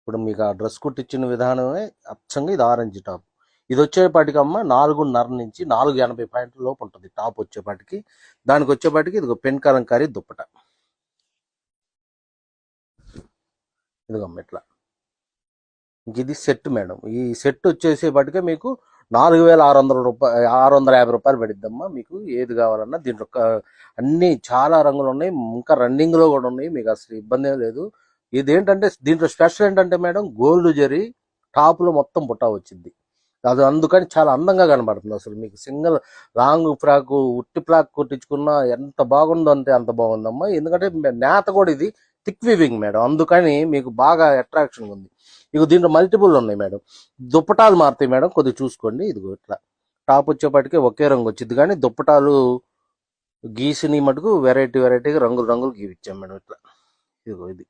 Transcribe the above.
ఇప్పుడు మీకు ఆ డ్రెస్ కుట్టించిన విధానమే అచ్చంగా ఇది ఆరెంజ్ టాప్. ఇది వచ్చేపాటికి అమ్మ 4.5 నుంచి 4.80 పాయింట్ల లోపు ఉంటుంది టాప్ వచ్చేపాటికి. దానికి వచ్చేపాటికి ఇది పెన్ కలంకారీ దుప్పట. ఇదిగమ్మ ఇట్లా. ఇది సెట్ మేడం. ఈ సెట్ వచ్చేసేపాటికే మీకు 4,650 రూపాయలు పడిద్దమ్మా. మీకు ఏది కావాలన్నా దీంట్లో అన్ని చాలా రంగులు ఉన్నాయి, ఇంకా రన్నింగ్ లో కూడా ఉన్నాయి. మీకు అసలు ఇబ్బంది లేదు. ఇదేంటంటే దీంట్లో స్పెషల్ ఏంటంటే మేడం, గోల్డ్ జరీ టాప్ లో మొత్తం బుట్ట వచ్చింది. అది అందుకని చాలా అందంగా కనబడుతుంది. అసలు మీకు సింగిల్ లాంగ్ ఫ్రాక్ ఉట్టి ఫ్రాక్ కుట్టించుకున్నా ఎంత బాగుందో అంటే అంత బాగుందమ్మా. ఎందుకంటే నేత కూడా ఇది థిక్ వివింగ్ మేడం, అందుకని మీకు బాగా అట్రాక్షన్ ఉంది. ఇక దీంట్లో మల్టిపుల్ ఉన్నాయి మేడం. దుప్పటాలు మారుతాయి మేడం, కొద్దిగా చూసుకోండి. ఇదిగో ఇట్లా టాప్ వచ్చేపాటికి ఒకే రంగు వచ్చింది, కానీ దుప్పటాలు గీసిని మటుకు వెరైటీగా రంగులు రంగులు గీవిచ్చాం మేడం. ఇట్లా ఇదిగో ఇది